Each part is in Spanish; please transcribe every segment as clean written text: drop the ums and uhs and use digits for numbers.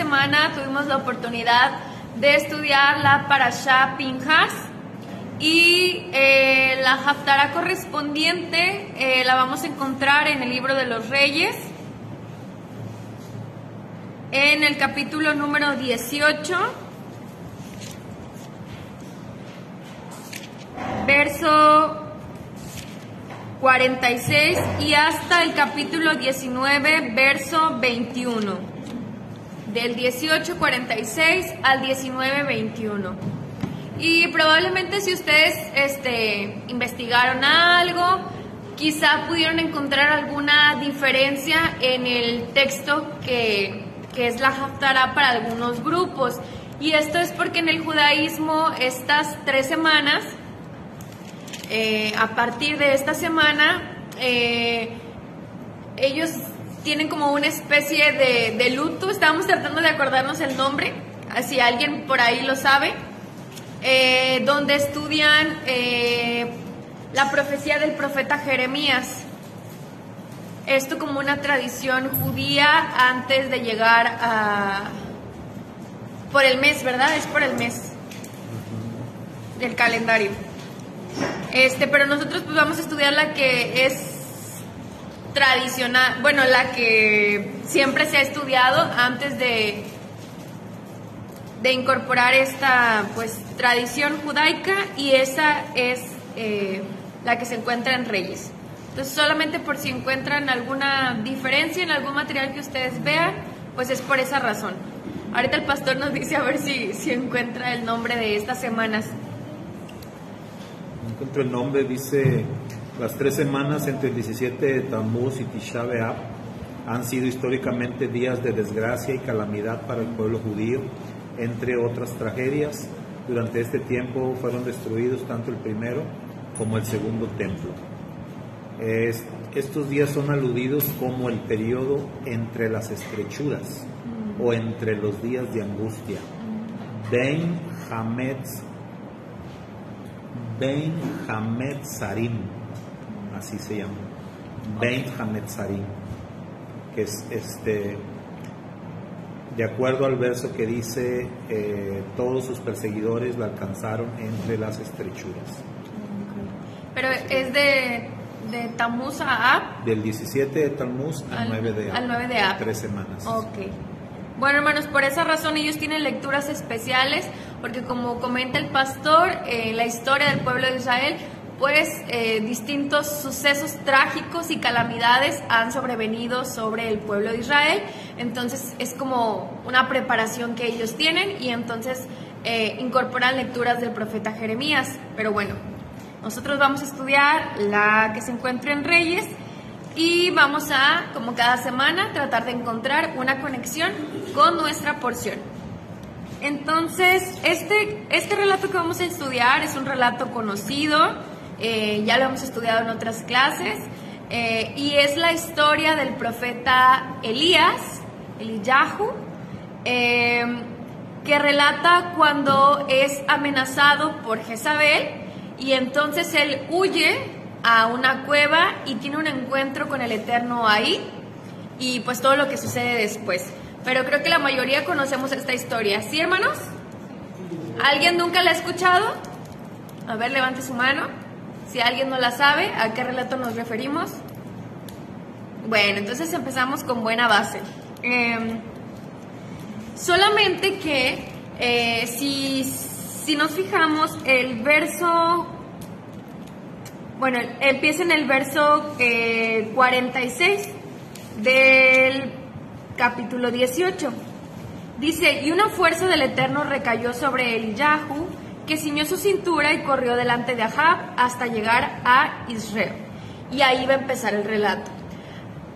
semana tuvimos la oportunidad de estudiar la Parashá Pinhas y la Haftará correspondiente la vamos a encontrar en el libro de los Reyes, en el capítulo número 18, verso 46 y hasta el capítulo 19, verso 21. Del 18:46 al 19:21. Y probablemente si ustedes investigaron algo, quizá pudieron encontrar alguna diferencia en el texto que es la Haftará para algunos grupos. Y esto es porque en el judaísmo estas 3 semanas, a partir de esta semana, ellos tienen como una especie de luto. Estábamos tratando de acordarnos el nombre, si alguien por ahí lo sabe, donde estudian la profecía del profeta Jeremías. Esto como una tradición judía antes de llegar por el mes, ¿verdad? Es por el mes del calendario. Pero nosotros pues vamos a estudiar la que es tradicional, bueno, la que siempre se ha estudiado antes de incorporar esta pues tradición judaica, y esa es la que se encuentra en Reyes. Entonces, solamente por si encuentran alguna diferencia en algún material que ustedes vean, pues es por esa razón. Ahorita el pastor nos dice a ver si encuentra el nombre de estas semanas. Encuentro el nombre, dice: las 3 semanas entre el 17 de Tammuz y Tisha B'Av han sido históricamente días de desgracia y calamidad para el pueblo judío, entre otras tragedias. Durante este tiempo fueron destruidos tanto el primero como el segundo templo. Estos días son aludidos como el periodo entre las estrechuras o entre los días de angustia. Ben Hametzarim, así se llama. Ben Hametzarim, que es de acuerdo al verso que dice, todos sus perseguidores la alcanzaron entre las estrechuras. Pero es de Tammuz a Ab. Del 17 de Tammuz al 9 de Ab. Al 9 de Ab. 3 semanas. Ok. Bueno, hermanos, por esa razón ellos tienen lecturas especiales, porque como comenta el pastor, la historia del pueblo de Israel, pues distintos sucesos trágicos y calamidades han sobrevenido sobre el pueblo de Israel. Entonces es como una preparación que ellos tienen, y entonces incorporan lecturas del profeta Jeremías. Pero bueno, nosotros vamos a estudiar la que se encuentra en Reyes, y vamos a, como cada semana, tratar de encontrar una conexión con nuestra porción. Entonces, este relato que vamos a estudiar es un relato conocido, ya lo hemos estudiado en otras clases, y es la historia del profeta Eliyahu, que relata cuando es amenazado por Jezabel, y entonces él huye a una cueva y tiene un encuentro con el Eterno ahí, y pues todo lo que sucede después. Pero creo que la mayoría conocemos esta historia, ¿sí, hermanos? ¿Alguien nunca la ha escuchado? A ver, levante su mano. Si alguien no la sabe, ¿a qué relato nos referimos? Bueno, entonces empezamos con buena base. Solamente que si nos fijamos, el verso... Bueno, empieza en el verso 46 del capítulo 18. Dice: y una fuerza del Eterno recayó sobre Eliyahu, que ciñó su cintura y corrió delante de Ahab hasta llegar a Israel. Y ahí va a empezar el relato.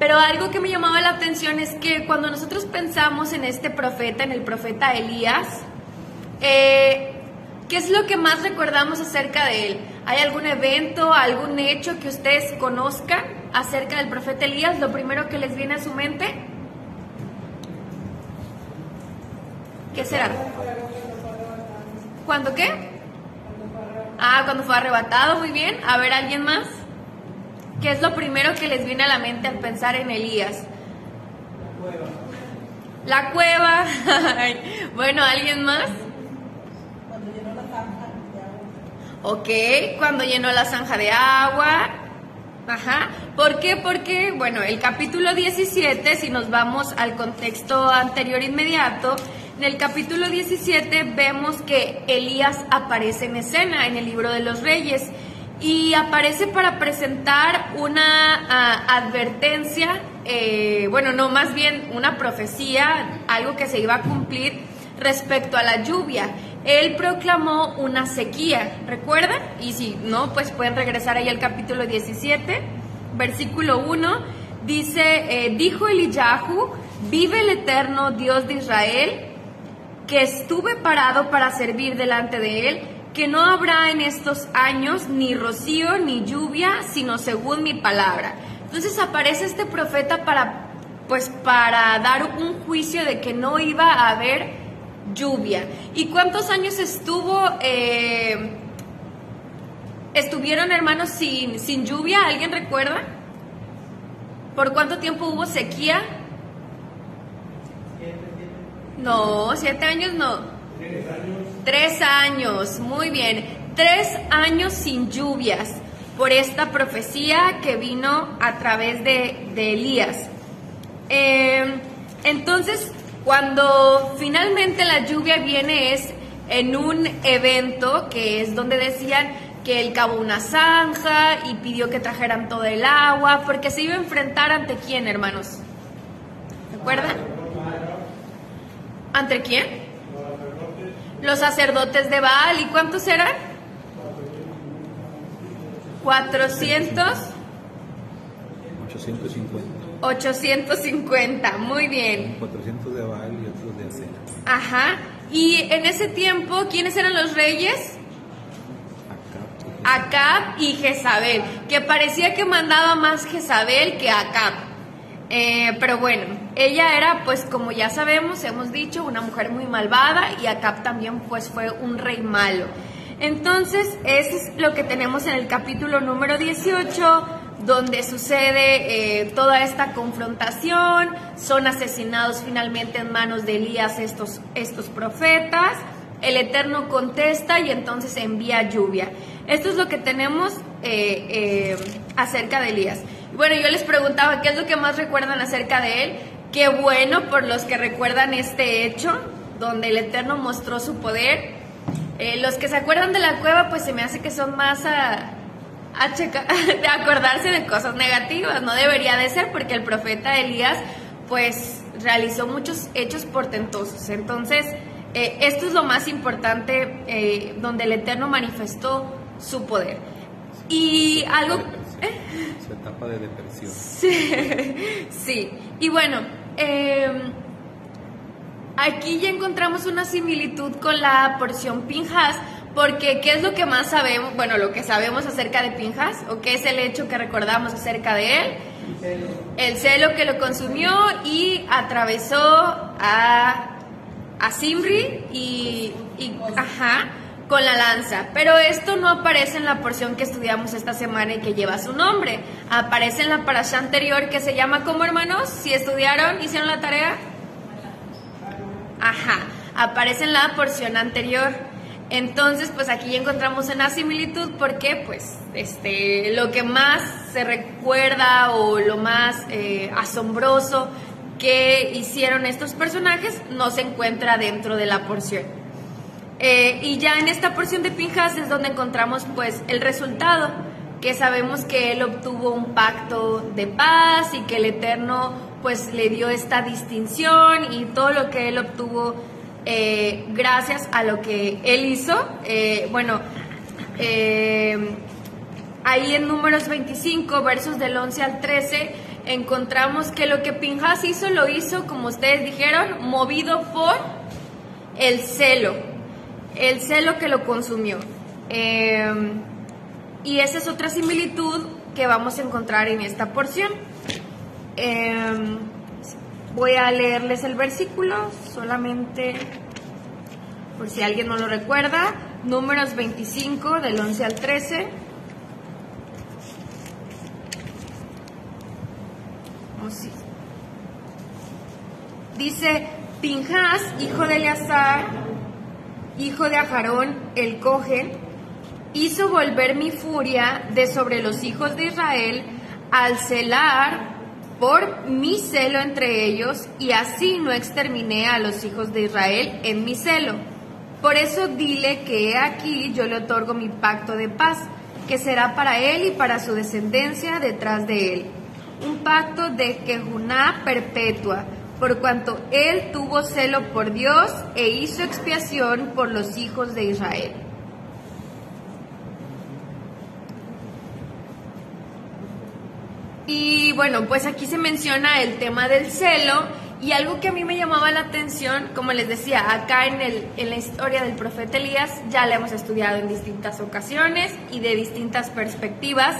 Pero algo que me llamaba la atención es que cuando nosotros pensamos en este profeta, en el profeta Elías, ¿qué es lo que más recordamos acerca de él? ¿Hay algún evento, algún hecho que ustedes conozcan acerca del profeta Elías? ¿Lo primero que les viene a su mente? ¿Qué será? ¿Cuándo qué? Cuando fue arrebatado, muy bien. A ver, ¿alguien más? ¿Qué es lo primero que les viene a la mente al pensar en Elías? La cueva. Bueno, ¿alguien más? Cuando llenó la zanja de agua. Ok, cuando llenó la zanja de agua. Ajá. ¿Por qué? Porque, bueno, el capítulo 17, si nos vamos al contexto anterior inmediato, en el capítulo 17 vemos que Elías aparece en escena en el libro de los Reyes y aparece para presentar una advertencia, bueno, no, más bien una profecía, algo que se iba a cumplir respecto a la lluvia. Él proclamó una sequía, ¿recuerdan? Y si no, pues pueden regresar ahí al capítulo 17, versículo 1, dice, dijo Eliyahu, vive el eterno Dios de Israel, que estuve parado para servir delante de él, que no habrá en estos años ni rocío ni lluvia, sino según mi palabra. Entonces aparece este profeta para dar un juicio de que no iba a haber lluvia. ¿Y cuántos años estuvieron, hermanos, sin lluvia? ¿Alguien recuerda? ¿Por cuánto tiempo hubo sequía? No, 7 años no. 3 años. 3 años, muy bien. 3 años sin lluvias por esta profecía que vino a través de Elías. Entonces, cuando finalmente la lluvia viene es en un evento que es donde decían que él cavó una zanja y pidió que trajeran todo el agua, porque se iba a enfrentar ante quién, hermanos. ¿Recuerdan? ¿Ante quién? Los sacerdotes de Baal. ¿Y cuántos eran? 400. 850. 850, muy bien. 400 de Baal y otros de Acera. Ajá. Y en ese tiempo, ¿quiénes eran los reyes? Acab y Jezabel, que parecía que mandaba más Jezabel que Acab. Pero bueno, ella era, pues como ya sabemos, hemos dicho, una mujer muy malvada, y Acab también pues fue un rey malo. Entonces, eso es lo que tenemos en el capítulo número 18, donde sucede toda esta confrontación. Son asesinados finalmente en manos de Elías estos profetas. El Eterno contesta y entonces envía lluvia. Esto es lo que tenemos acerca de Elías. Bueno, yo les preguntaba, ¿qué es lo que más recuerdan acerca de él? Qué bueno por los que recuerdan este hecho, donde el Eterno mostró su poder. Los que se acuerdan de la cueva, pues se me hace que son más de acordarse de cosas negativas. No debería de ser, porque el profeta Elías, pues, realizó muchos hechos portentosos. Entonces, esto es lo más importante, donde el Eterno manifestó su poder. Y algo... Su etapa de depresión. Sí, sí. Y bueno, aquí ya encontramos una similitud con la porción Pinjas, porque ¿qué es lo que más sabemos? Bueno, lo que sabemos acerca de Pinjas, o qué es el hecho que recordamos acerca de él. El celo que lo consumió y atravesó a Zimri y con la lanza. Pero esto no aparece en la porción que estudiamos esta semana y que lleva su nombre. Aparece en la parashá anterior, que se llama, ¿cómo, hermanos? Si estudiaron, hicieron la tarea. Aparece en la porción anterior. Entonces, pues aquí ya encontramos una similitud, porque pues lo que más se recuerda o lo más asombroso que hicieron estos personajes no se encuentra dentro de la porción. Y ya en esta porción de Pinjas es donde encontramos pues el resultado, que sabemos que él obtuvo un pacto de paz y que el Eterno pues le dio esta distinción y todo lo que él obtuvo gracias a lo que él hizo. Ahí en Números 25, versos del 11 al 13, encontramos que lo que Pinjas hizo, lo hizo, como ustedes dijeron, movido por el celo que lo consumió. Y esa es otra similitud que vamos a encontrar en esta porción. Voy a leerles el versículo, solamente por si alguien no lo recuerda. Números 25, del 11 al 13. Dice: Pinhas, hijo de Eleazar, hijo de Ajarón, el Cohen, hizo volver mi furia de sobre los hijos de Israel al celar por mi celo entre ellos, y así no exterminé a los hijos de Israel en mi celo. Por eso dile que he aquí yo le otorgo mi pacto de paz, que será para él y para su descendencia detrás de él, un pacto de quejuná perpetua, por cuanto él tuvo celo por Dios e hizo expiación por los hijos de Israel. Y bueno, pues aquí se menciona el tema del celo, y algo que a mí me llamaba la atención, como les decía, acá en la historia del profeta Elías ya la hemos estudiado en distintas ocasiones y de distintas perspectivas,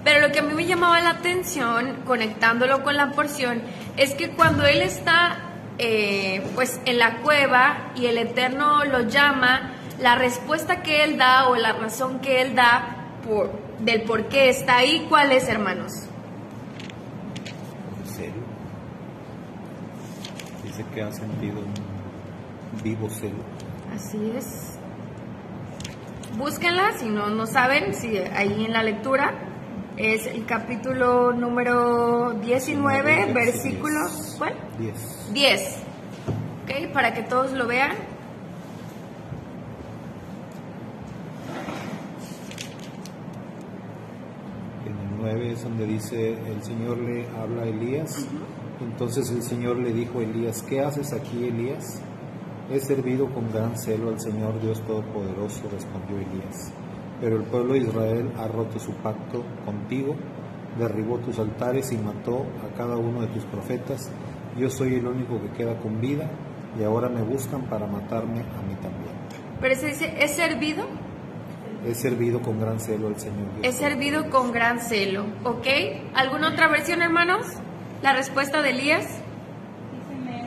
pero lo que a mí me llamaba la atención, conectándolo con la porción, es que cuando él está pues en la cueva y el Eterno lo llama, la respuesta que él da o la razón que él da del por qué está ahí, ¿cuál es, hermanos? Dice que ha sentido un vivo celo. Así es. Búsquenla si no saben, si ahí en la lectura es el capítulo número 19, versículos, ¿cuál? 10. ¿Ok? Para que todos lo vean. En el 9 es donde dice, el Señor le habla a Elías. Entonces el Señor le dijo a Elías, ¿qué haces aquí, Elías? He servido con gran celo al Señor Dios Todopoderoso, respondió Elías. Pero el pueblo de Israel ha roto su pacto contigo, derribó tus altares y mató a cada uno de tus profetas. Yo soy el único que queda con vida y ahora me buscan para matarme a mí también. Pero se dice, ¿he servido? He servido con gran celo al Señor Dios. He servido con gran celo, ¿ok? ¿Alguna otra versión, hermanos? La respuesta de Elías. Dice, me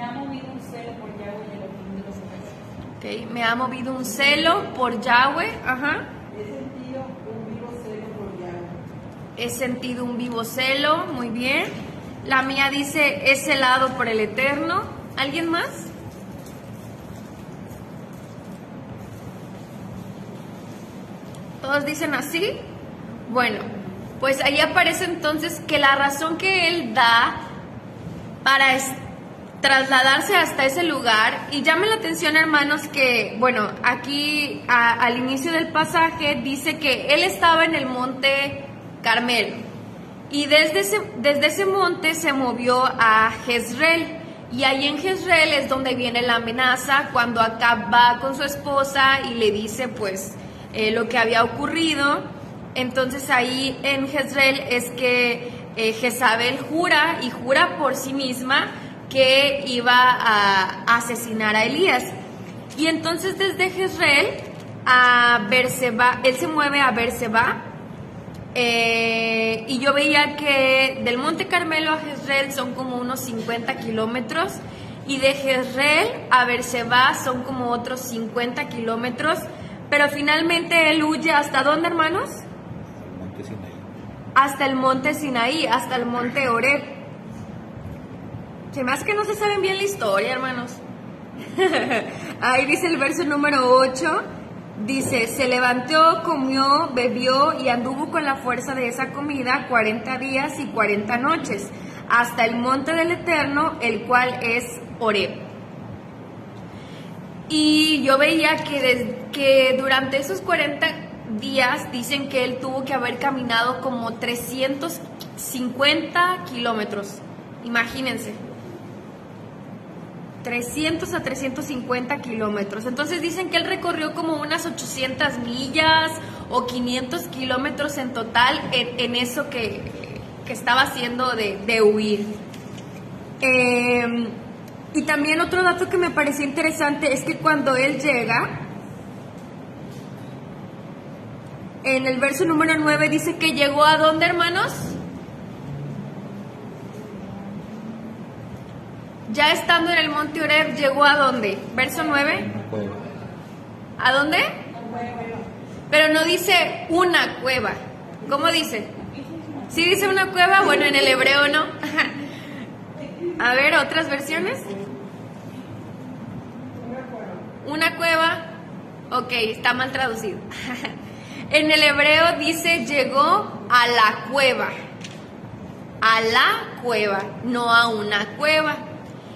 ha movido un celo por Yahweh y Elohim de los ejércitos. Ok, me ha movido un celo por Yahweh. Ajá. He sentido un vivo celo por Yahweh. He sentido un vivo celo, muy bien. La mía dice, he celado por el Eterno. ¿Alguien más? ¿Todos dicen así? Bueno, pues ahí aparece entonces que la razón que él da para trasladarse hasta ese lugar, y llame la atención, hermanos, que, bueno, aquí al inicio del pasaje dice que él estaba en el monte Carmelo, y desde ese monte se movió a Jezreel, y ahí en Jezreel es donde viene la amenaza, cuando Acab va con su esposa y le dice, pues, lo que había ocurrido. Entonces ahí en Jezreel es que Jezabel jura por sí misma que iba a asesinar a Elías. Y entonces desde Jezreel a Berseba, él se mueve a Berseba, y yo veía que del Monte Carmelo a Jezreel son como unos 50 kilómetros, y de Jezreel a Berseba son como otros 50 kilómetros, pero finalmente él huye ¿hasta dónde, hermanos? Hasta el monte Sinaí, hasta el monte Horeb. Se me hace que no se saben bien la historia, hermanos. Ahí dice el verso número 8, dice, se levantó, comió, bebió y anduvo con la fuerza de esa comida 40 días y 40 noches, hasta el monte del Eterno, el cual es Horeb. Y yo veía que durante esos 40 días dicen que él tuvo que haber caminado como 350 kilómetros. Imagínense. 300 a 350 kilómetros. Entonces dicen que él recorrió como unas 800 millas o 500 kilómetros en total en eso que estaba haciendo de huir. Y también otro dato que me pareció interesante es que cuando él llega, en el verso número 9 dice que llegó ¿a dónde, hermanos? Ya estando en el monte Horeb, ¿llegó a dónde? Verso 9. ¿A dónde? Pero no dice una cueva. ¿Cómo dice? ¿Sí dice una cueva? Bueno, en el hebreo no. A ver, otras versiones. Una cueva. Ok, está mal traducido. En el hebreo dice llegó a la cueva. A la cueva, no a una cueva.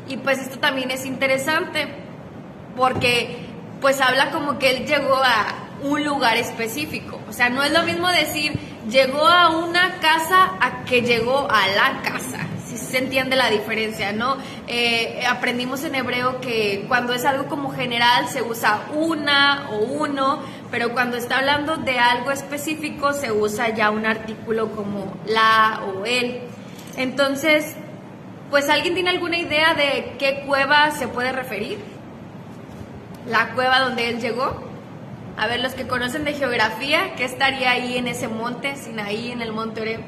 Y pues esto también es interesante porque pues habla como que él llegó a un lugar específico. O sea, no es lo mismo decir llegó a una casa a que llegó a la casa. Si se entiende la diferencia, ¿no? Aprendimos en hebreo que cuando es algo como general se usa una o uno, pero cuando está hablando de algo específico se usa ya un artículo como la o el. Entonces, pues ¿alguien tiene alguna idea de qué cueva se puede referir? La cueva donde él llegó. A ver, los que conocen de geografía, ¿qué estaría ahí en ese monte, Sinaí, en el monte Oreb?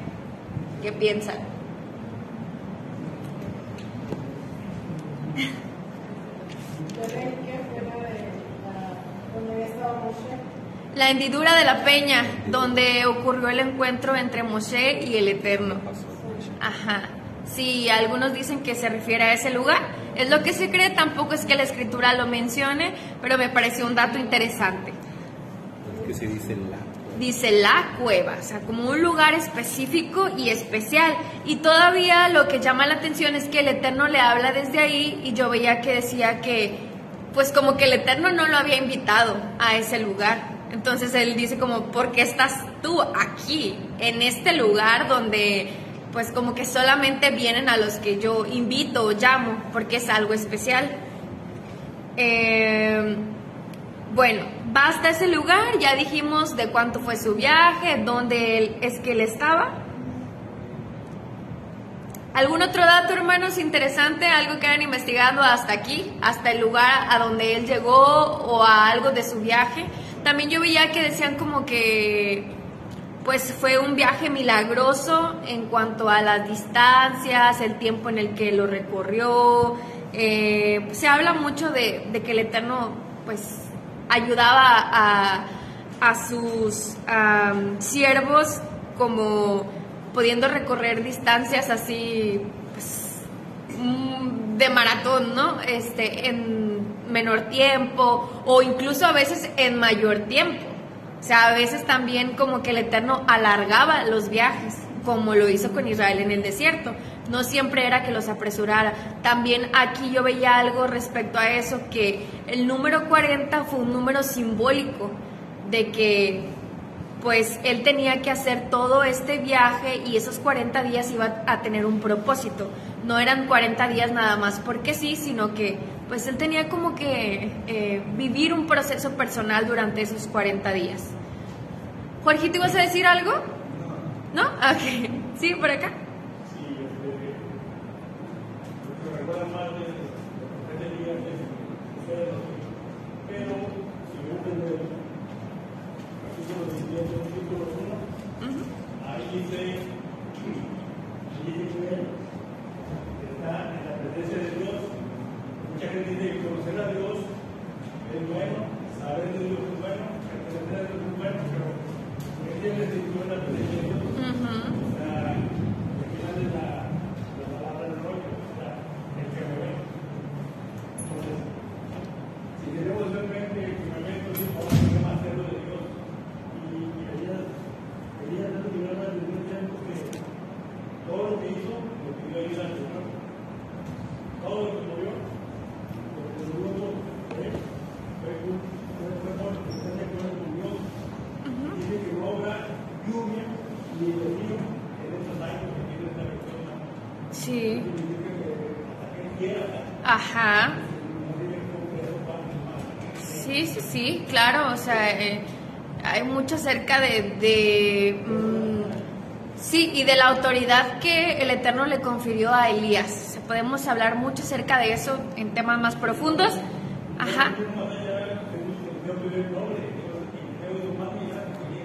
¿Qué piensan? La hendidura de la peña, donde ocurrió el encuentro entre Moshe y el Eterno. Ajá. Sí, algunos dicen que se refiere a ese lugar. Es lo que se cree, tampoco es que la escritura lo mencione, pero me pareció un dato interesante. Que se dice la. Dice la cueva, o sea, como un lugar específico y especial. Y todavía lo que llama la atención es que el Eterno le habla desde ahí, y yo veía que decía que, pues como que el Eterno no lo había invitado a ese lugar. Entonces él dice como, ¿por qué estás tú aquí, en este lugar donde, pues como que solamente vienen a los que yo invito o llamo, porque es algo especial? Bueno, va hasta ese lugar, ya dijimos de cuánto fue su viaje, dónde es que él estaba. ¿Algún otro dato, hermanos, interesante? ¿Algo que hayan investigado hasta aquí? ¿Hasta el lugar a donde él llegó o a algo de su viaje? También yo veía que decían como que pues fue un viaje milagroso en cuanto a las distancias, el tiempo en el que lo recorrió. Se habla mucho de que el Eterno pues ayudaba a sus siervos como pudiendo recorrer distancias así pues, de maratón, ¿no? En menor tiempo o incluso a veces en mayor tiempo. O sea, a veces también como que el Eterno alargaba los viajes, como lo hizo con Israel en el desierto. No siempre era que los apresurara. También aquí yo veía algo respecto a eso, que el número 40 fue un número simbólico de que pues él tenía que hacer todo este viaje y esos 40 días iba a tener un propósito. No eran 40 días nada más porque sí, sino que pues él tenía como que vivir un proceso personal durante esos 40 días. Jorgito, ¿ibas a decir algo? ¿No? Ok. ¿Sí, por acá? Ahí dice está en la presencia de Dios. Mucha gente dice que conocer a Dios es bueno, saber de Dios es bueno, entender a Dios es bueno, pero ¿qué tiene que ver la presencia de Dios? O sea, al final es la palabra del rollo, o sea, el que me ve. Entonces, si queremos realmente el que me ve, entonces vamos a tener más cerdo de Dios. Quería dar un nivel de Dios porque todo lo que hizo, lo pidió ayuda al Señor. Todo lo que movió, porque luego fue porque está de acuerdo con Dios. Dice que no habrá lluvia ni río en estos años que tiene esta persona. Sí. Dice que hasta que quiera. Ajá. Sí, sí, sí, claro, o sea, hay mucho acerca sí, y de la autoridad que el Eterno le confirió a Elías. Podemos hablar mucho acerca de eso en temas más profundos. Ajá.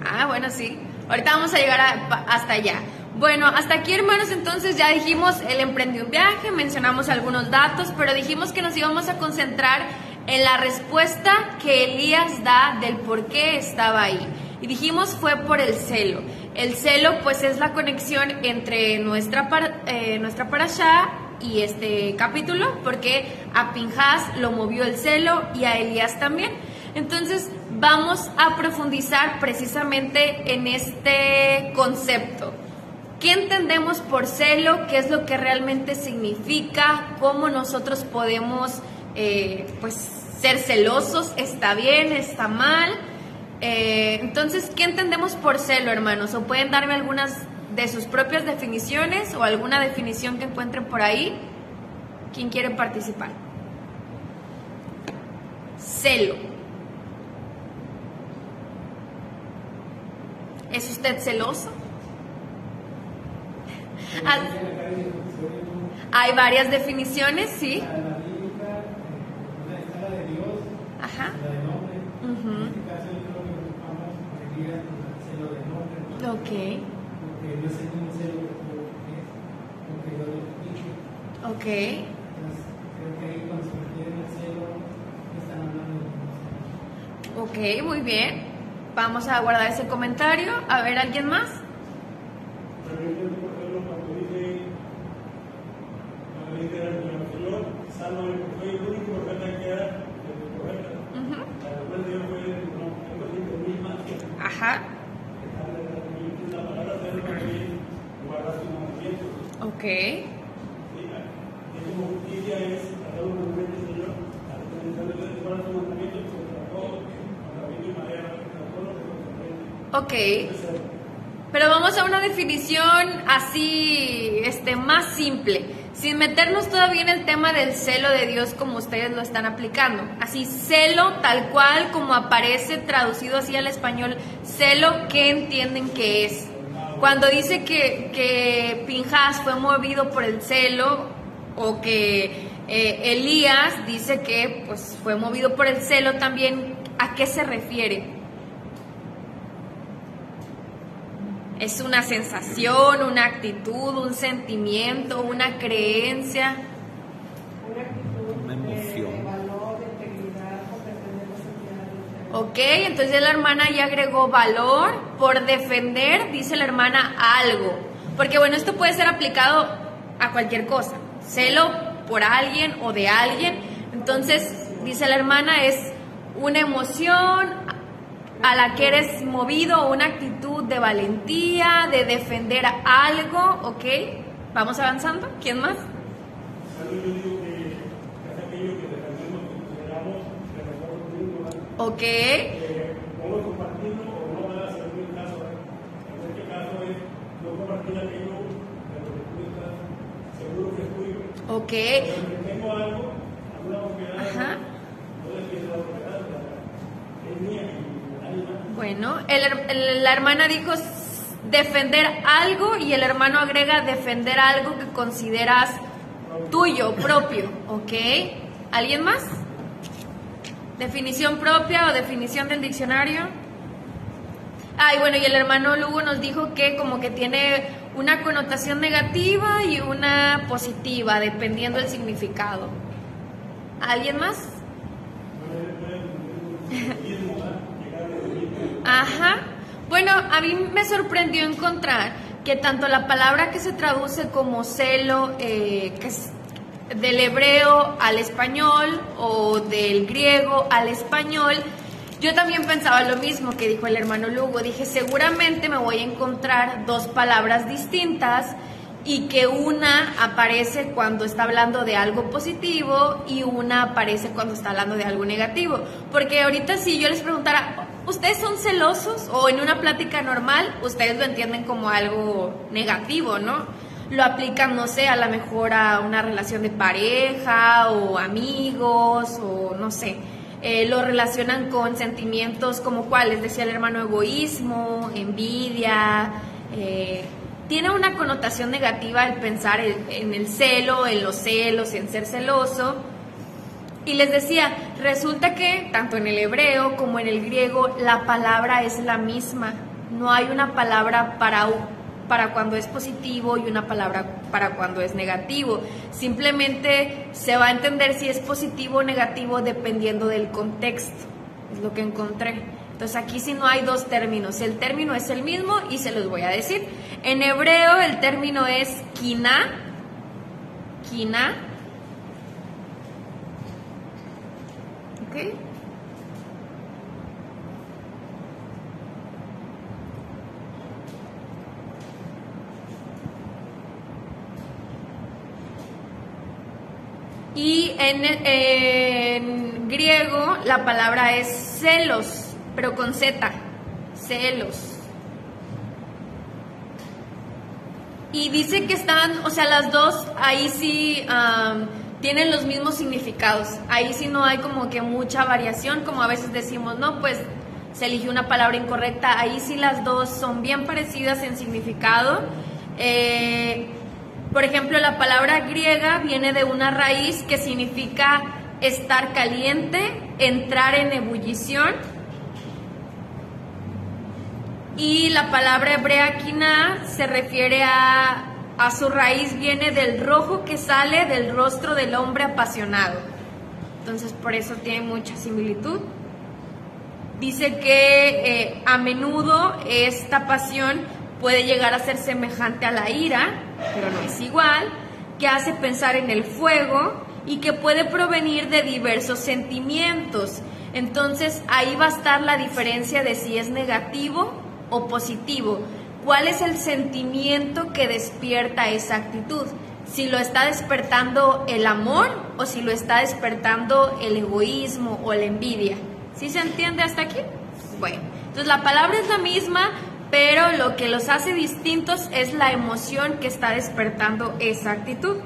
Ah, bueno, sí. Ahorita vamos a llegar hasta allá. Bueno, hasta aquí, hermanos, entonces ya dijimos, él emprendió un viaje, mencionamos algunos datos, pero dijimos que nos íbamos a concentrar en la respuesta que Elías da del por qué estaba ahí. Y dijimos fue por el celo. El celo pues es la conexión entre nuestra parashá y este capítulo, porque a Pinhas lo movió el celo y a Elías también. Entonces vamos a profundizar precisamente en este concepto. ¿Qué entendemos por celo? ¿Qué es lo que realmente significa? ¿Cómo nosotros podemos pues ser celosos? ¿Está bien? ¿Está mal? Entonces, ¿qué entendemos por celo, hermanos? ¿O pueden darme algunas de sus propias definiciones o alguna definición que encuentren por ahí? ¿Quién quiere participar? Celo. ¿Es usted celoso? Hay varias definiciones, ¿sí? La bíblica, la escala de Dios, Ajá. la de nombre. En este caso yo creo que ocupamos requerir el celo de nombre. Ok. Porque no es el mismo celo que es, porque yo lo dije. Ok. Entonces creo que ahí cuando se refiere al celo, están hablando de celo. Ok, muy bien. Vamos a guardar ese comentario. A ver, ¿alguien más? También, por ejemplo, cuando dice el Señor, salvo soy el único profeta que era el profeta. La respuesta de Dios fue, no, algo así de misma. Ajá. La palabra de Dios también guarda sus mandamientos. Ok. Es como justicia es hacer un monumento al Señor, al guardar sus mandamientos, se trató con viento y madera, todo lo que se comprende. Ok. Pero vamos a una definición así, más simple, sin meternos todavía en el tema del celo de Dios como ustedes lo están aplicando. Así, celo tal cual como aparece traducido así al español, celo, ¿qué entienden que es? Cuando dice que Pinhas fue movido por el celo, o que Elías dice que pues fue movido por el celo también, ¿a qué se refiere? ¿Es una sensación, una actitud, un sentimiento, una creencia? Una actitud Una emoción. de valor, de integridad, por defender la santidad de Dios. Ok, entonces la hermana ya agregó valor por defender, dice la hermana, algo. Porque bueno, esto puede ser aplicado a cualquier cosa. Celo por alguien o de alguien. Entonces, dice la hermana, es una emoción a la que eres movido, una actitud de valentía, de defender algo, ¿ok? Vamos avanzando. ¿Quién más? Yo digo que es aquello que defendemos, que consideramos de nosotros mismos. Ok. Podemos compartirlo o no van a hacer un caso. En este caso es no compartir aquello de lo que tú estás seguro que es tuyo. Ok. Pero si tengo algo, alguna propiedad, Ajá. no defiendo la propiedad, es mía y nadie más. Bueno, la hermana dijo defender algo y el hermano agrega defender algo que consideras tuyo, propio, ¿ok? ¿Alguien más? ¿Definición propia o definición del diccionario? Y bueno, y el hermano Lugo nos dijo que como que tiene una connotación negativa y una positiva, dependiendo del significado. ¿Alguien más? Ajá. Bueno, a mí me sorprendió encontrar que tanto la palabra que se traduce como celo, que es del hebreo al español o del griego al español, yo también pensaba lo mismo que dijo el hermano Lugo. Dije, seguramente me voy a encontrar dos palabras distintas y que una aparece cuando está hablando de algo positivo y una aparece cuando está hablando de algo negativo. Porque ahorita si yo les preguntara, ¿ustedes son celosos? O en una plática normal, ustedes lo entienden como algo negativo, ¿no? Lo aplican, no sé, a lo mejor a una relación de pareja o amigos o no sé. Lo relacionan con sentimientos como cuáles, decía el hermano, egoísmo, envidia. Tiene una connotación negativa el pensar en el celo, en los celos, en ser celoso. Y les decía, resulta que tanto en el hebreo como en el griego la palabra es la misma. No hay una palabra para cuando es positivo y una palabra para cuando es negativo. Simplemente se va a entender si es positivo o negativo dependiendo del contexto. Es lo que encontré. Entonces aquí sí no hay dos términos. El término es el mismo y se los voy a decir. En hebreo el término es kiná. quina. ¿Ok? Y en griego la palabra es celos, pero con Z, celos. Y dice que están, o sea, las dos ahí sí tienen los mismos significados. Ahí sí no hay como que mucha variación, como a veces decimos, no, pues se eligió una palabra incorrecta. Ahí sí las dos son bien parecidas en significado. Por ejemplo, la palabra griega viene de una raíz que significa estar caliente, entrar en ebullición. Y la palabra hebrea quina se refiere a su raíz, viene del rojo que sale del rostro del hombre apasionado. Entonces, por eso tiene mucha similitud. Dice que a menudo esta pasión puede llegar a ser semejante a la ira, pero no es igual, que hace pensar en el fuego y que puede provenir de diversos sentimientos. Entonces, ahí va a estar la diferencia de si es negativo o positivo. ¿Cuál es el sentimiento que despierta esa actitud? Si lo está despertando el amor o si lo está despertando el egoísmo o la envidia. ¿Sí se entiende hasta aquí? Bueno, entonces la palabra es la misma, pero lo que los hace distintos es la emoción que está despertando esa actitud.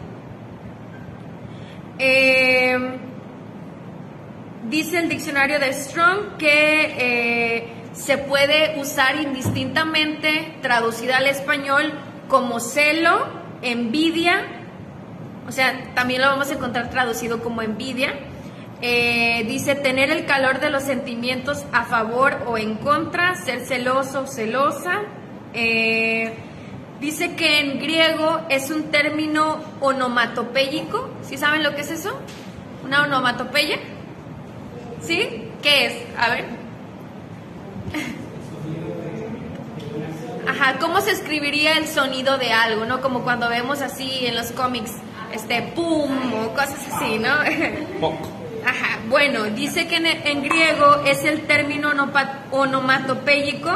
Dice el diccionario de Strong que se puede usar indistintamente, traducida al español, como celo, envidia, o sea, también lo vamos a encontrar traducido como envidia. Dice tener el calor de los sentimientos a favor o en contra, ser celoso o celosa. Dice que en griego es un término onomatopéyico. ¿Sí saben lo que es eso? ¿Una onomatopeya? ¿Sí? ¿Qué es? A ver. Ajá, ¿cómo se escribiría el sonido de algo, no? Como cuando vemos así en los cómics, pum, o cosas así, ¿no? Poco. Ajá, bueno, dice que en griego es el término onomatopéyico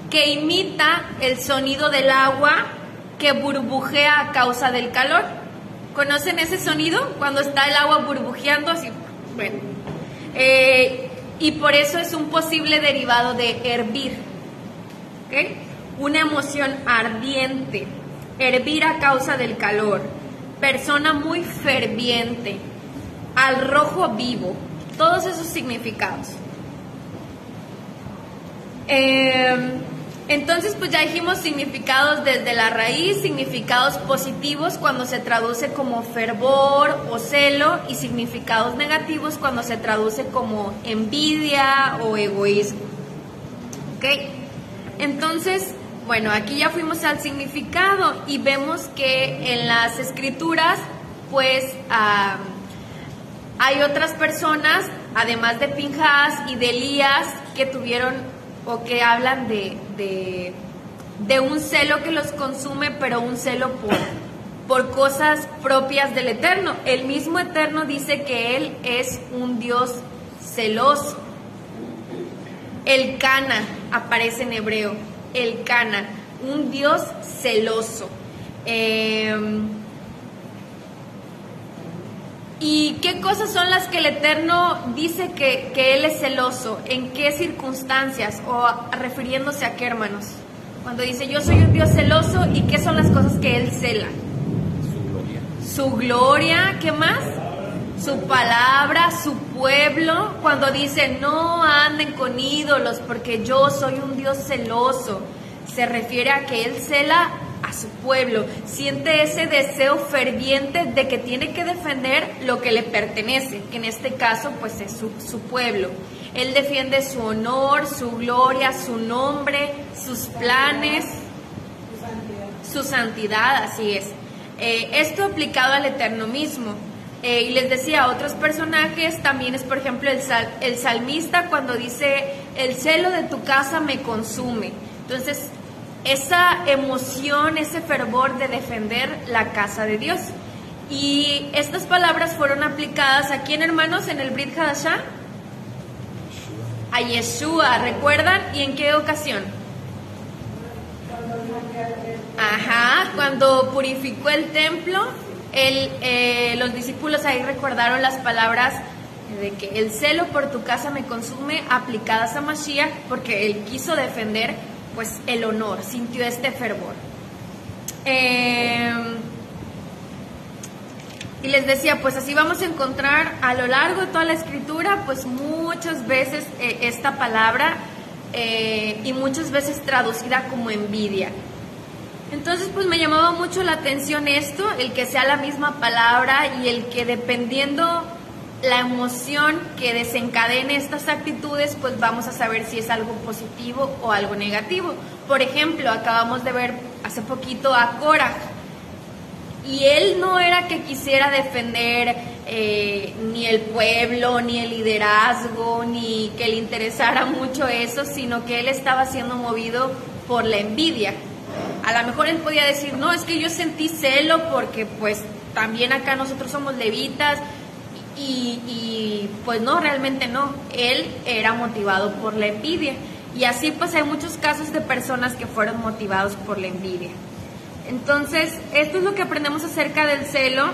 que imita el sonido del agua que burbujea a causa del calor. ¿Conocen ese sonido? Cuando está el agua burbujeando así, bueno. Y por eso es un posible derivado de hervir, ¿ok? Una emoción ardiente, hervir a causa del calor, persona muy ferviente, al rojo vivo, todos esos significados. Entonces, pues ya dijimos significados desde la raíz, significados positivos cuando se traduce como fervor o celo, y significados negativos cuando se traduce como envidia o egoísmo. ¿Ok? Entonces, bueno, aquí ya fuimos al significado y vemos que en las escrituras, pues, hay otras personas, además de Pinhas y de Elías, que tuvieron o que hablan de un celo que los consume, pero un celo por cosas propias del Eterno. El mismo Eterno dice que Él es un Dios celoso. El Cana aparece en hebreo, el Cana, un Dios celoso. ¿Y qué cosas son las que el Eterno dice que Él es celoso? ¿En qué circunstancias? ¿O refiriéndose a qué, hermanos? Cuando dice, yo soy un Dios celoso, ¿y qué son las cosas que Él cela? Su gloria. Su gloria, ¿qué más? Su palabra, su pueblo. Cuando dice, no anden con ídolos porque yo soy un Dios celoso, se refiere a que Él cela a su pueblo, siente ese deseo ferviente de que tiene que defender lo que le pertenece, que en este caso pues es su pueblo. Él defiende su honor, su gloria, su nombre, sus planes, su santidad, así es. Esto aplicado al Eterno mismo. Y les decía, otros personajes también es, por ejemplo, el salmista cuando dice, el celo de tu casa me consume. Entonces, esa emoción, ese fervor de defender la casa de Dios. Y estas palabras fueron aplicadas ¿a quién, hermanos? En el Brit Hadashah. A Yeshua, ¿recuerdan? ¿Y en qué ocasión? Ajá, cuando purificó el templo, los discípulos ahí recordaron las palabras de que el celo por tu casa me consume, aplicadas a Mashiach, porque él quiso defender pues el honor, sintió este fervor. Y les decía, pues así vamos a encontrar a lo largo de toda la escritura, pues muchas veces esta palabra y muchas veces traducida como envidia. Entonces pues me llamaba mucho la atención esto, el que sea la misma palabra y el que dependiendo la emoción que desencadene estas actitudes, pues vamos a saber si es algo positivo o algo negativo. Por ejemplo, acabamos de ver hace poquito a Korah, y él no era que quisiera defender ni el pueblo, ni el liderazgo, ni que le interesara mucho eso, sino que él estaba siendo movido por la envidia. A lo mejor él podía decir, no, es que yo sentí celo porque pues también acá nosotros somos levitas, y pues no, realmente no, él era motivado por la envidia. Y así pues hay muchos casos de personas que fueron motivados por la envidia. Entonces, esto es lo que aprendemos acerca del celo.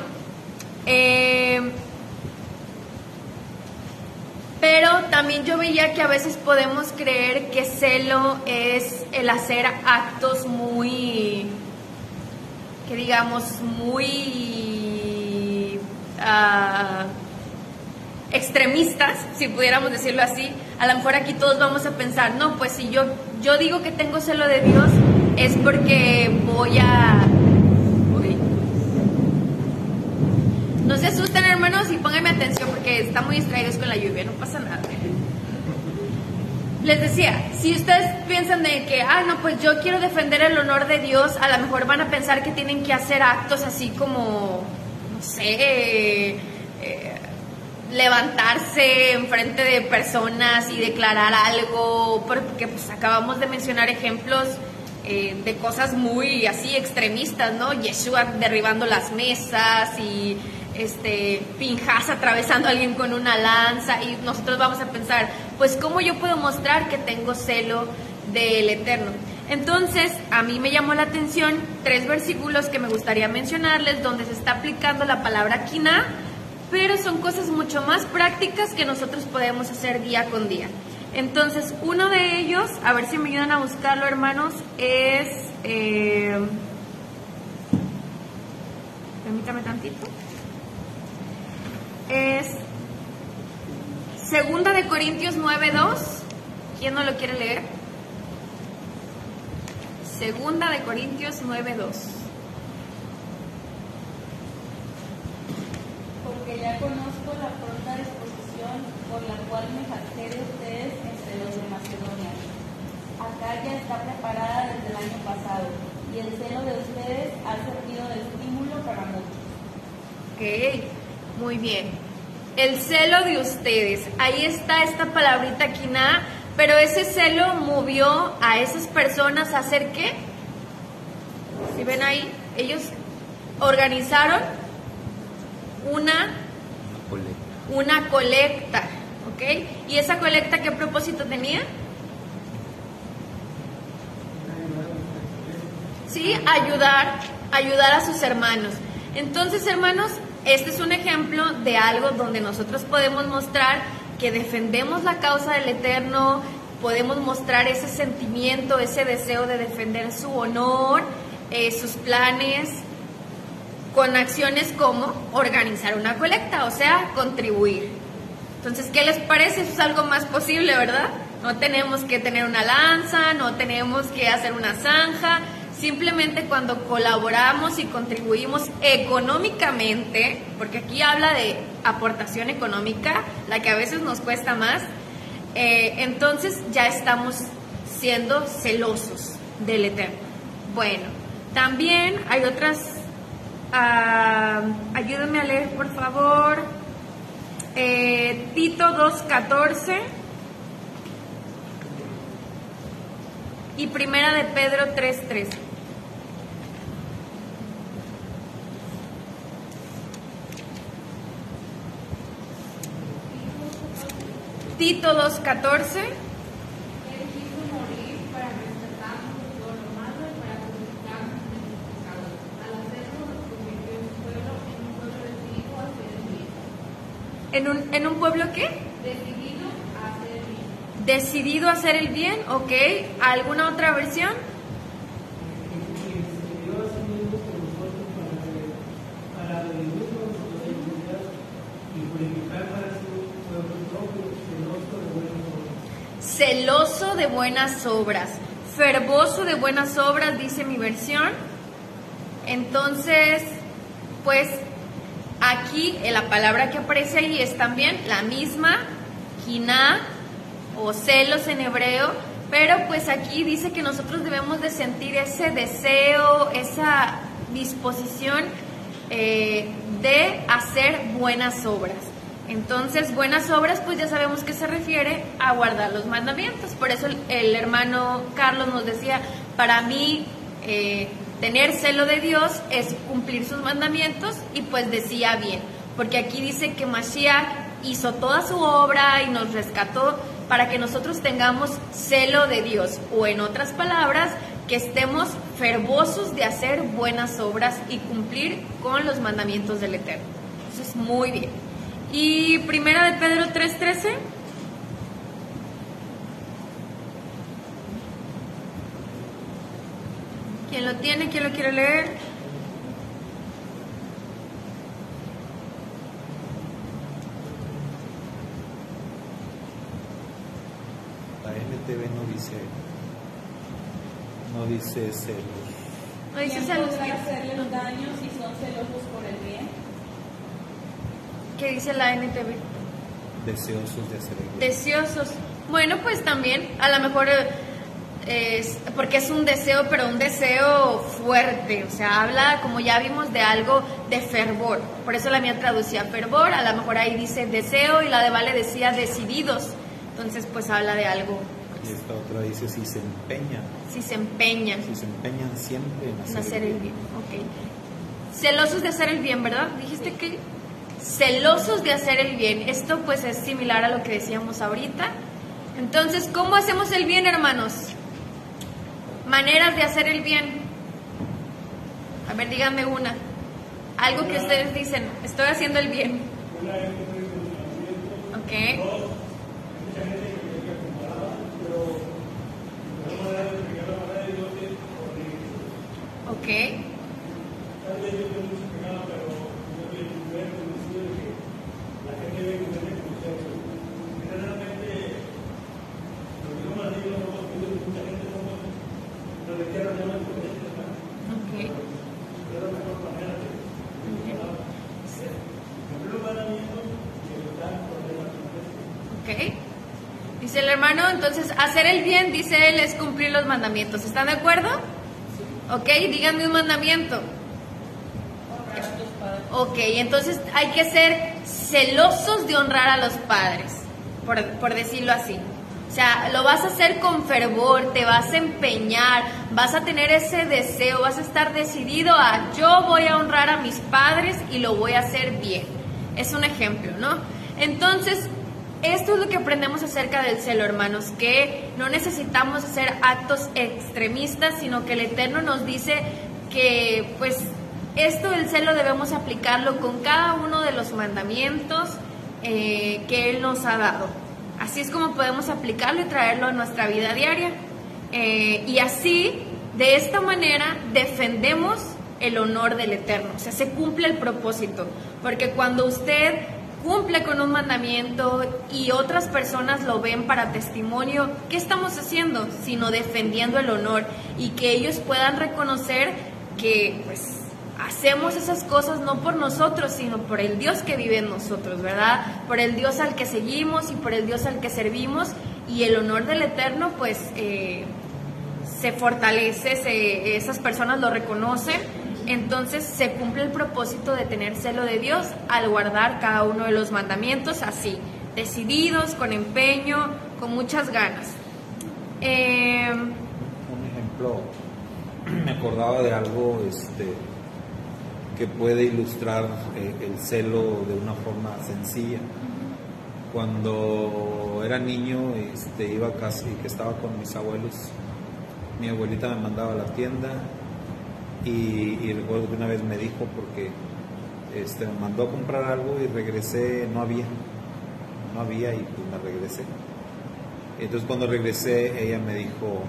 Pero también yo veía que a veces podemos creer que celo es el hacer actos muy, que digamos, muy extremistas, si pudiéramos decirlo así. A lo mejor aquí todos vamos a pensar, no, pues si yo digo que tengo celo de Dios, es porque voy a... Uy. No se asusten, hermanos, y pónganme atención porque están muy distraídos con la lluvia, no pasa nada. Les decía, si ustedes piensan de que, no, pues yo quiero defender el honor de Dios, a lo mejor van a pensar que tienen que hacer actos así como, no sé, levantarse enfrente de personas y declarar algo, porque pues acabamos de mencionar ejemplos de cosas muy así extremistas, ¿no? Yeshua derribando las mesas y Pinjas atravesando a alguien con una lanza, y nosotros vamos a pensar, pues ¿cómo yo puedo mostrar que tengo celo del Eterno? Entonces a mí me llamó la atención 3 versículos que me gustaría mencionarles donde se está aplicando la palabra quiná, pero son cosas mucho más prácticas que nosotros podemos hacer día con día. Entonces, uno de ellos, a ver si me ayudan a buscarlo, hermanos, es... permítame tantito. Es Segunda de Corintios 9:2. ¿Quién no lo quiere leer? Segunda de Corintios 9:2. Porque ya conozco la pronta disposición por la cual me jacté de ustedes entre los de Macedonia. Acaya está preparada desde el año pasado, y el celo de ustedes ha servido de estímulo para muchos. Ok, muy bien. El celo de ustedes, ahí está esta palabrita quiná, pero ese celo movió a esas personas a hacer ¿qué? Si ven ahí, ellos organizaron una colecta, ¿ok? ¿Y esa colecta qué propósito tenía? Sí, ayudar a sus hermanos. Entonces, hermanos, este es un ejemplo de algo donde nosotros podemos mostrar que defendemos la causa del Eterno, podemos mostrar ese sentimiento, ese deseo de defender su honor, sus planes, con acciones como organizar una colecta, o sea, contribuir. Entonces, ¿qué les parece? Eso es algo más posible, ¿verdad? No tenemos que tener una lanza, no tenemos que hacer una zanja. Simplemente cuando colaboramos y contribuimos económicamente, porque aquí habla de aportación económica, la que a veces nos cuesta más, entonces ya estamos siendo celosos del Eterno. Bueno, también hay otras, ayúdenme a leer por favor, Tito 2:14 y Primera de Pedro 3:13. Tito 2:14. Él quiso morir para rescatarnos de todo lo malo y para purificarnos de los pecados. Al hacerlo, nos convirtió en un pueblo decidido a hacer el bien. ¿En un pueblo qué? Decidido a hacer el bien. Decidido a hacer el bien, ok. ¿Alguna otra versión? Celoso de buenas obras, fervoso de buenas obras, dice mi versión. Entonces, pues aquí la palabra que aparece ahí es también la misma, kiná o celos en hebreo, pero pues aquí dice que nosotros debemos de sentir ese deseo, esa disposición de hacer buenas obras. Entonces, buenas obras, pues ya sabemos que se refiere a guardar los mandamientos. Por eso el hermano Carlos nos decía, para mí tener celo de Dios es cumplir sus mandamientos, y pues decía bien, porque aquí dice que Mashiach hizo toda su obra y nos rescató para que nosotros tengamos celo de Dios, o en otras palabras, que estemos fervosos de hacer buenas obras y cumplir con los mandamientos del Eterno. Eso es muy bien. Y Primera de Pedro 3:13. ¿Quién lo tiene? ¿Quién lo quiere leer? La NTV no dice celos. No dice ¿Quién celos. podrá hacerles daño si son celosos por el bien? ¿Qué dice la NTV? Deseosos de hacer el bien. Deseosos. Bueno, pues también, a lo mejor porque es un deseo, pero un deseo fuerte. O sea, habla, como ya vimos, de algo de fervor. Por eso la mía traducía fervor. A lo mejor ahí dice deseo, y la de Vale decía decididos. Entonces, pues habla de algo. Y esta otra dice si se empeñan. Si se empeñan Si se empeñan siempre en hacer el bien. Ok. Celosos de hacer el bien, ¿verdad? Dijiste que celosos de hacer el bien. Esto pues es similar a lo que decíamos ahorita. Entonces, ¿cómo hacemos el bien, hermanos? Maneras de hacer el bien. A ver, díganme una. Algo que ustedes dicen, estoy haciendo el bien. Ok. Ok. Ok. Dice el hermano, entonces hacer el bien, dice él, es cumplir los mandamientos. ¿Están de acuerdo? Ok, díganme un mandamiento. Ok, entonces hay que ser celosos de honrar a los padres, por decirlo así. O sea, lo vas a hacer con fervor, te vas a empeñar, vas a tener ese deseo, vas a estar decidido a yo voy a honrar a mis padres y lo voy a hacer bien. Es un ejemplo, ¿no? Entonces, esto es lo que aprendemos acerca del celo, hermanos, que no necesitamos hacer actos extremistas, sino que el Eterno nos dice que, pues, esto del celo debemos aplicarlo con cada uno de los mandamientos que Él nos ha dado. Así es como podemos aplicarlo y traerlo a nuestra vida diaria. Y así, de esta manera, defendemos el honor del Eterno. O sea, se cumple el propósito. Porque cuando usted cumple con un mandamiento y otras personas lo ven para testimonio, ¿qué estamos haciendo? Sino defendiendo el honor, y que ellos puedan reconocer que, pues, hacemos esas cosas no por nosotros, sino por el Dios que vive en nosotros, ¿verdad? Por el Dios al que seguimos y por el Dios al que servimos, y el honor del Eterno, pues, se fortalece, esas personas lo reconocen. Entonces se cumple el propósito de tener celo de Dios al guardar cada uno de los mandamientos así, decididos, con empeño, con muchas ganas. Un ejemplo, me acordaba de algo que puede ilustrar el celo de una forma sencilla. Cuando era niño, iba casi, que estaba con mis abuelos, mi abuelita me mandaba a la tienda y recuerdo que una vez me dijo, porque me mandó a comprar algo y regresé, no había y pues me regresé. Entonces cuando regresé ella me dijo,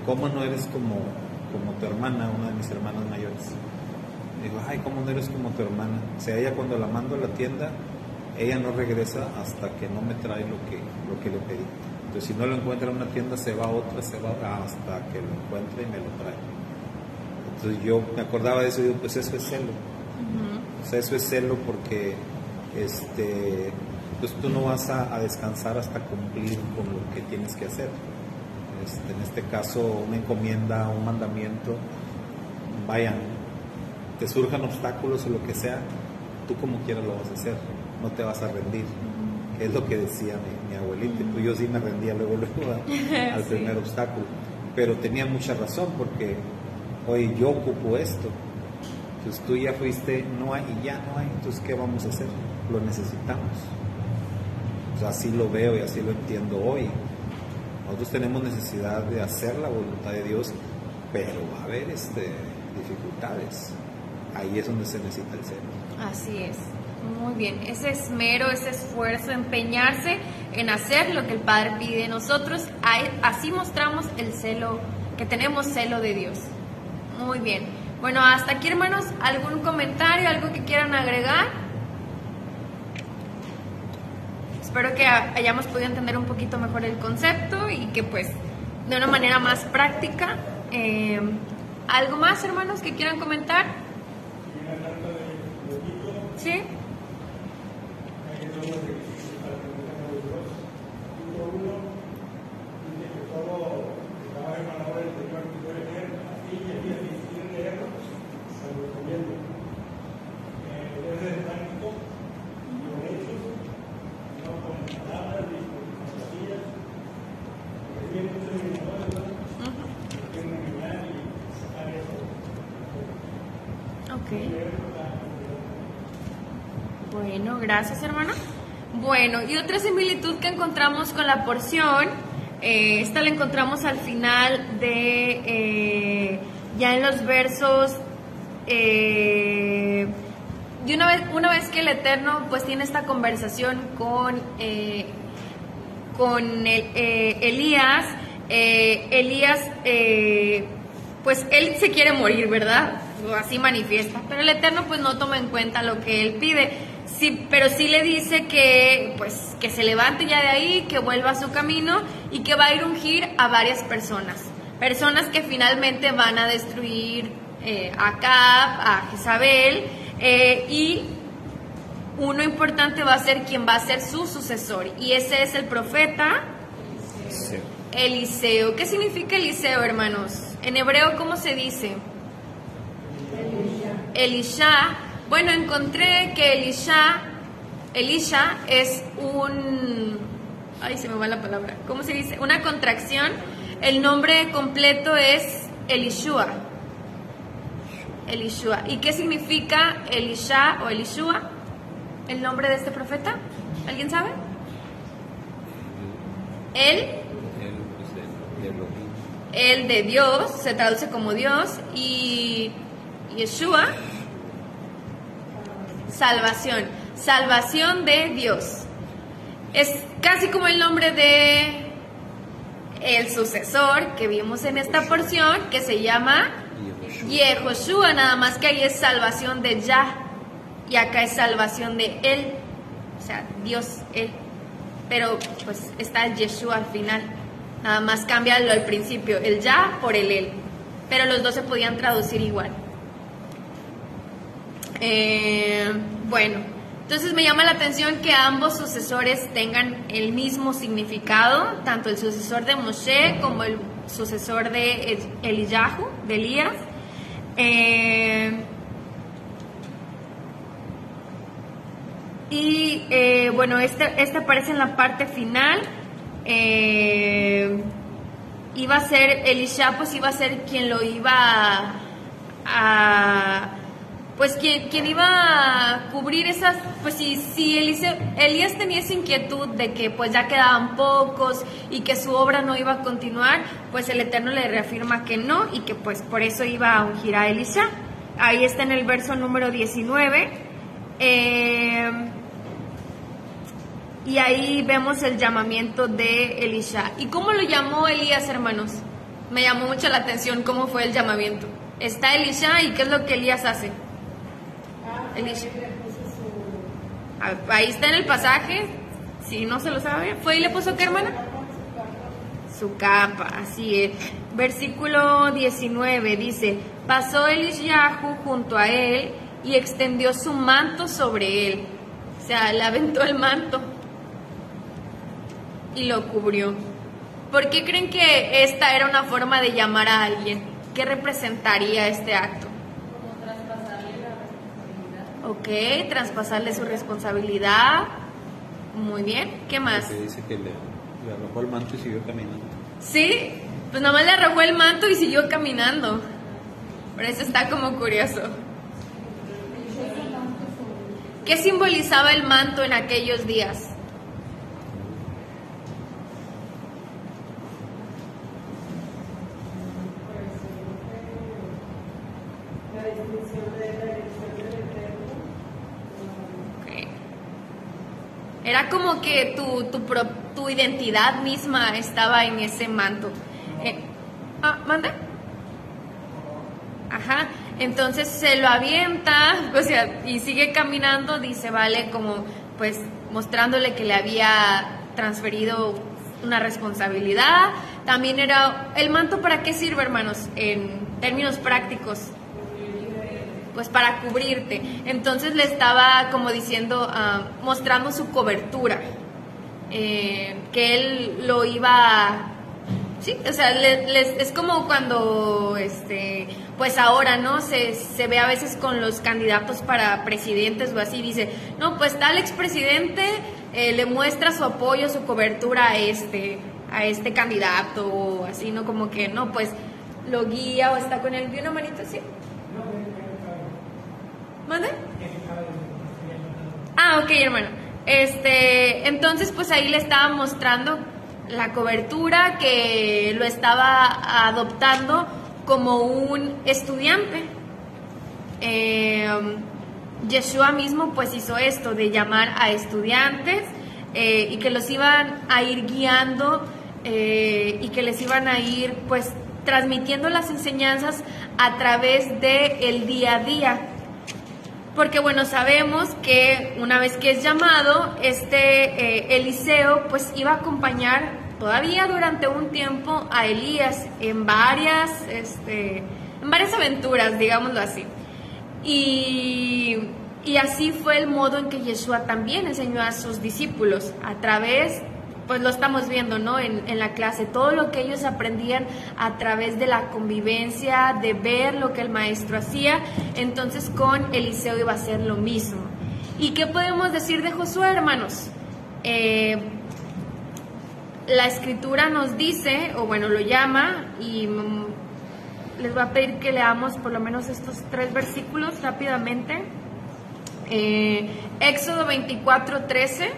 ¿cómo no eres como tu hermana, una de mis hermanas mayores? Me dijo, ay, ¿cómo no eres como tu hermana? O sea, ella cuando la mando a la tienda, ella no regresa hasta que no me trae lo que le pedí. Entonces si no lo encuentra en una tienda, se va a otra, hasta que lo encuentre y me lo trae. Entonces yo me acordaba de eso y digo, pues eso es celo. O sea, eso es celo porque pues tú no vas a descansar hasta cumplir con lo que tienes que hacer. En este caso, una encomienda, un mandamiento, vayan, te surjan obstáculos o lo que sea, tú como quieras lo vas a hacer, no te vas a rendir. Es lo que decía mi abuelita. Pues yo sí me rendía luego al primer obstáculo, pero tenía mucha razón porque, oye, yo ocupo esto, entonces tú ya fuiste, no hay y ya no hay, entonces ¿qué vamos a hacer? Lo necesitamos. O sea, así lo veo y así lo entiendo hoy. Nosotros tenemos necesidad de hacer la voluntad de Dios, pero va a haber dificultades. Ahí es donde se necesita el celo. Así es. Muy bien. Ese esmero, ese esfuerzo, empeñarse en hacer lo que el Padre pide de nosotros. Así mostramos el celo, que tenemos celo de Dios. Muy bien. Bueno, hasta aquí, hermanos. ¿Algún comentario, algo que quieran agregar? Espero que hayamos podido entender un poquito mejor el concepto y que pues de una manera más práctica. ¿Algo más, hermanos, que quieran comentar? ¿Sí? Bueno, gracias, hermana. Bueno, y otra similitud que encontramos con la porción, esta la encontramos al final de, ya en los versos, y una vez que el Eterno pues tiene esta conversación con Elías, pues él se quiere morir, ¿verdad? Así manifiesta, pero el Eterno pues no toma en cuenta lo que él pide. Sí, pero sí le dice que pues que se levante ya de ahí, que vuelva a su camino y que va a ir a ungir a varias personas que finalmente van a destruir a Acab, a Jezabel, y uno importante va a ser quien va a ser su sucesor, y ese es el profeta Eliseo. ¿Qué significa Eliseo, hermanos? En hebreo, ¿cómo se dice? Elisha. Bueno, encontré que Elisha es ay, se me va la palabra. ¿Cómo se dice? Una contracción. El nombre completo es Elishua. ¿Y qué significa Elisha o Elishua? ¿El nombre de este profeta? ¿Alguien sabe? El de Dios, se traduce como Dios, y Yeshua, salvación de Dios. Es casi como el nombre de el sucesor que vimos en esta porción, que se llama Yehoshua, nada más que ahí es salvación de Yah y acá es salvación de Él, o sea, Dios, Él, pero pues está Yeshua al final, nada más cámbialo al principio, el Yah por el Él, pero los dos se podían traducir igual. Bueno, entonces me llama la atención que ambos sucesores tengan el mismo significado, tanto el sucesor de Moshe como el sucesor de Eliyahu, de Elías. Bueno, este aparece en la parte final. Iba a ser Elisha, pues iba a ser quien lo iba a pues quien iba a cubrir esas, pues si Elías tenía esa inquietud de que pues ya quedaban pocos y que su obra no iba a continuar, pues el Eterno le reafirma que no y que pues por eso iba a ungir a Elisha. Ahí está en el verso número 19. Y ahí vemos el llamamiento de Elisha. ¿Y cómo lo llamó Elías, hermanos? Me llamó mucho la atención cómo fue el llamamiento. Está Elisha y ¿qué es lo que Elías hace? Elisha. Ahí está en el pasaje, si no se lo sabe. ¿Fue y le puso qué, hermana? Su capa, así es. Versículo 19 dice: pasó Elisyahu junto a él y extendió su manto sobre él. O sea, le aventó el manto y lo cubrió. ¿Por qué creen que esta era una forma de llamar a alguien? ¿Qué representaría este acto? Como traspasarle la responsabilidad. Ok, traspasarle su responsabilidad. Muy bien, ¿qué más? Porque dice que le arrojó el manto y siguió caminando. Sí, pues nomás le arrojó el manto y siguió caminando. Por eso está como curioso. ¿Qué simbolizaba el manto en aquellos días? Okay. Era como que tu identidad misma estaba en ese manto. ¿Manda? Ajá, entonces se lo avienta, o sea, y sigue caminando, dice, vale, como pues mostrándole que le había transferido una responsabilidad. También era, ¿el manto para qué sirve, hermanos? En términos prácticos, pues para cubrirte. Entonces le estaba como diciendo, mostrando su cobertura, que él lo iba... Sí, o sea, es como cuando, pues ahora, ¿no? Se ve a veces con los candidatos para presidentes o así, dice, no, pues tal expresidente le muestra su apoyo, su cobertura a este candidato o así, ¿no? Como que, no, pues lo guía o está con él. ¿Vi una manita así? ¿Mande? Ah, ok, hermano. Entonces, pues ahí le estaba mostrando la cobertura, que lo estaba adoptando como un estudiante. Yeshua mismo pues hizo esto de llamar a estudiantes y que los iban a ir guiando y que les iban a ir pues transmitiendo las enseñanzas a través del día a día. Porque bueno, sabemos que una vez que es llamado, Eliseo pues iba a acompañar todavía durante un tiempo a Elías en varias aventuras, digámoslo así. Y así fue el modo en que Yeshua también enseñó a sus discípulos, a través, pues lo estamos viendo, ¿no? En la clase, todo lo que ellos aprendían a través de la convivencia, de ver lo que el maestro hacía. Entonces con Eliseo iba a ser lo mismo. ¿Y qué podemos decir de Josué, hermanos? La escritura nos dice, o bueno, lo llama, y les voy a pedir que leamos por lo menos estos 3 versículos rápidamente. Éxodo 24:13.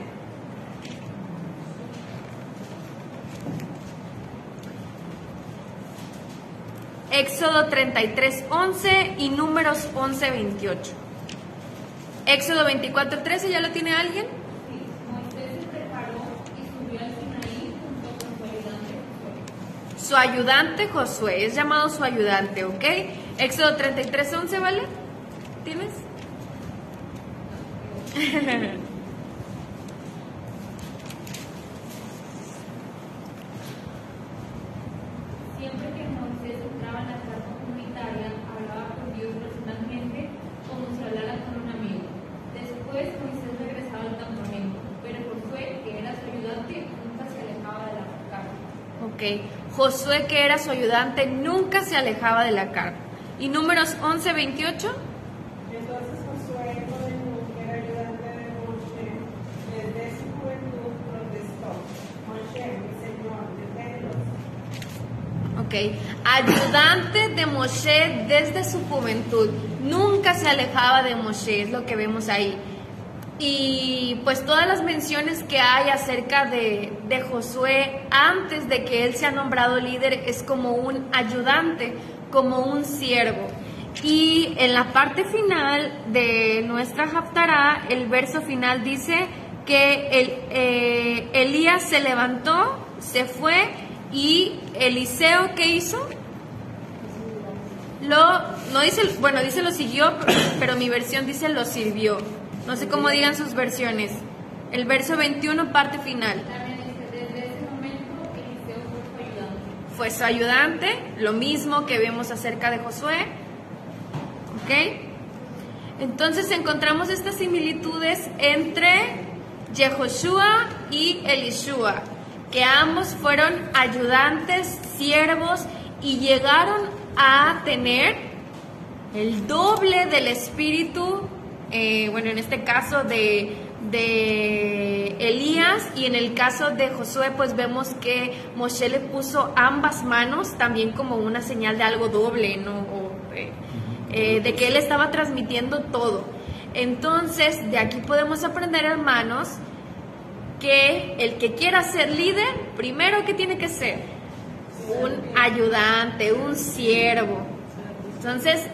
Éxodo 33:11 y Números 11:28. Éxodo 24:13, ¿ya lo tiene alguien? Sí, Moisés se preparó y subió al Sinaí junto con su ayudante Josué. Su ayudante Josué, es llamado su ayudante, ¿ok? Éxodo 33:11, ¿vale? ¿Tienes? Siempre que Moisés entraba en la casa comunitaria, hablaba con Dios personalmente, como si hablara con un amigo. Después Moisés regresaba al campamento, pero Josué, que era su ayudante, nunca se alejaba de la carne. Ok, Josué, que era su ayudante, nunca se alejaba de la carne. ¿Y Números 11:28? Entonces Josué, hijo de Nun, que era ayudante de Moshe, desde su juventud protestó: Moshe, mi señor, deténlos. Ok, ayudante de Moshe desde su juventud. nunca se alejaba de Moshe, es lo que vemos ahí. Y pues todas las menciones que hay acerca de Josué antes de que él sea nombrado líder es como un ayudante, como un siervo. Y en la parte final de nuestra Haftará, el verso final dice que Elías se levantó, se fue, y Eliseo, ¿qué hizo? No dice, bueno, dice lo siguió, pero mi versión dice lo sirvió. No sé cómo digan sus versiones. El verso 21, parte final. También dice, desde ese momento Eliseo fue su ayudante. Fue su ayudante, lo mismo que vemos acerca de Josué. ¿Ok? Entonces encontramos estas similitudes entre Yehoshua y Elishua, que ambos fueron ayudantes, siervos, y llegaron a tener el doble del espíritu, bueno, en este caso de Elías, y en el caso de Josué pues vemos que Moshe le puso ambas manos también como una señal de algo doble, ¿no? De que él estaba transmitiendo todo. Entonces de aquí podemos aprender, hermanos, que el que quiera ser líder, primero que tiene que ser un ayudante, un siervo. Entonces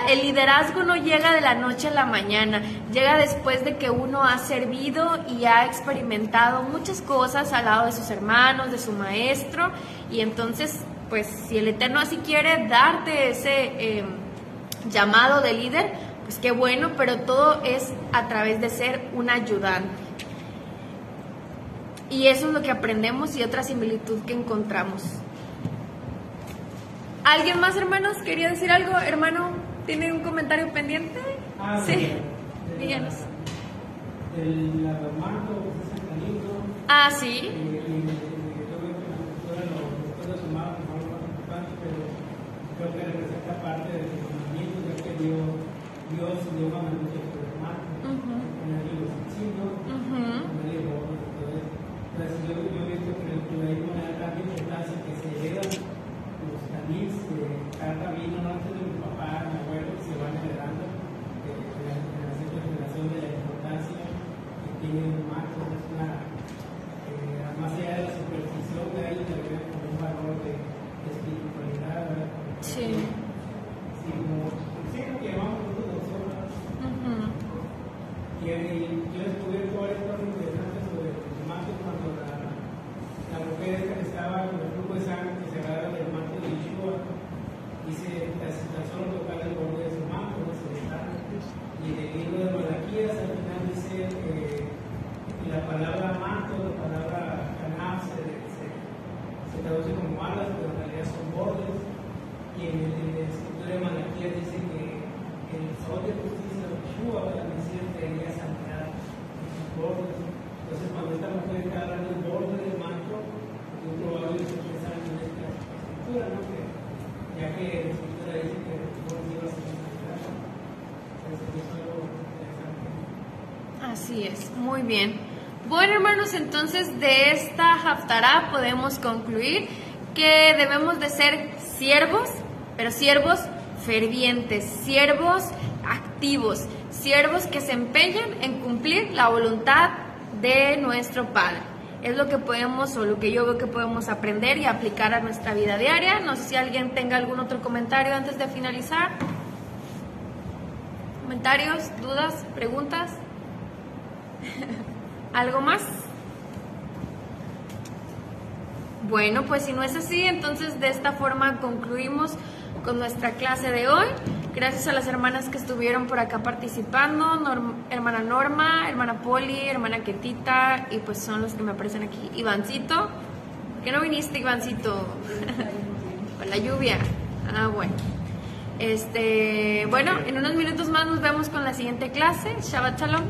el liderazgo no llega de la noche a la mañana, llega después de que uno ha servido y ha experimentado muchas cosas al lado de sus hermanos, de su maestro, y entonces pues si el Eterno así quiere darte ese llamado de líder, pues qué bueno, pero todo es a través de ser un ayudante. Y eso es lo que aprendemos y otra similitud que encontramos. ¿Alguien más, hermanos? ¿Quería decir algo? Hermano, ¿tiene un comentario pendiente? Sí, díganos. El manto, ese satanito. Ah, sí. Creo que representa parte del mandamiento, ya que Dios dio mandamiento sobre el manto, ponerle los signos, ponerle los. Entonces, yo he visto que en el judaísmo le da tanta importancia que se heredan los tamís, cada camino, no antes de mi papá, mi abuelo, que se van heredando de generación en generación, de la importancia que tiene un manto. Es una, más allá de la superstición de ellos, le ven como un valor de espiritualidad, ¿verdad? Sí. Sí, como lo que llamamos nosotros. Y yo descubrí todo esto interesante sobre el manto cuando la mujer esta que estaba con el flujo de sangre que se agarra del manto de Yeshua, dice tan solo tocar el borde de su manto, no se le está. Y en el libro de Malaquías al final dice la palabra manto, la palabra canaf se traduce como alas, pero en realidad son bordes. Y en el escritor de Malaquías dice que el sol de justicia de Yeshua también tenía santidad en sus bordes. Entonces, cuando esta mujer está hablando del borde del manto, es probable que se pensar en esta escritura, ¿no? Ya que la escritura dice que el borde iba a ser santidad. Entonces, es algo interesante. Así es, muy bien. Bueno, hermanos, entonces de esta Haftará podemos concluir que debemos de ser siervos, pero siervos fervientes, siervos activos, siervos que se empeñan en cumplir la voluntad de nuestro Padre. Es lo que podemos, o lo que yo veo que podemos aprender y aplicar a nuestra vida diaria. No sé si alguien tenga algún otro comentario antes de finalizar. ¿Comentarios, dudas, preguntas? ¿Algo más? Bueno, pues si no es así, entonces de esta forma concluimos con nuestra clase de hoy. Gracias a las hermanas que estuvieron por acá participando, hermana Norma, hermana Poli, hermana Ketita, y pues son los que me aparecen aquí. Ivancito, ¿por qué no viniste, Ivancito? Con la lluvia. Ah, bueno. Bueno, en unos minutos más nos vemos con la siguiente clase. Shabbat Shalom.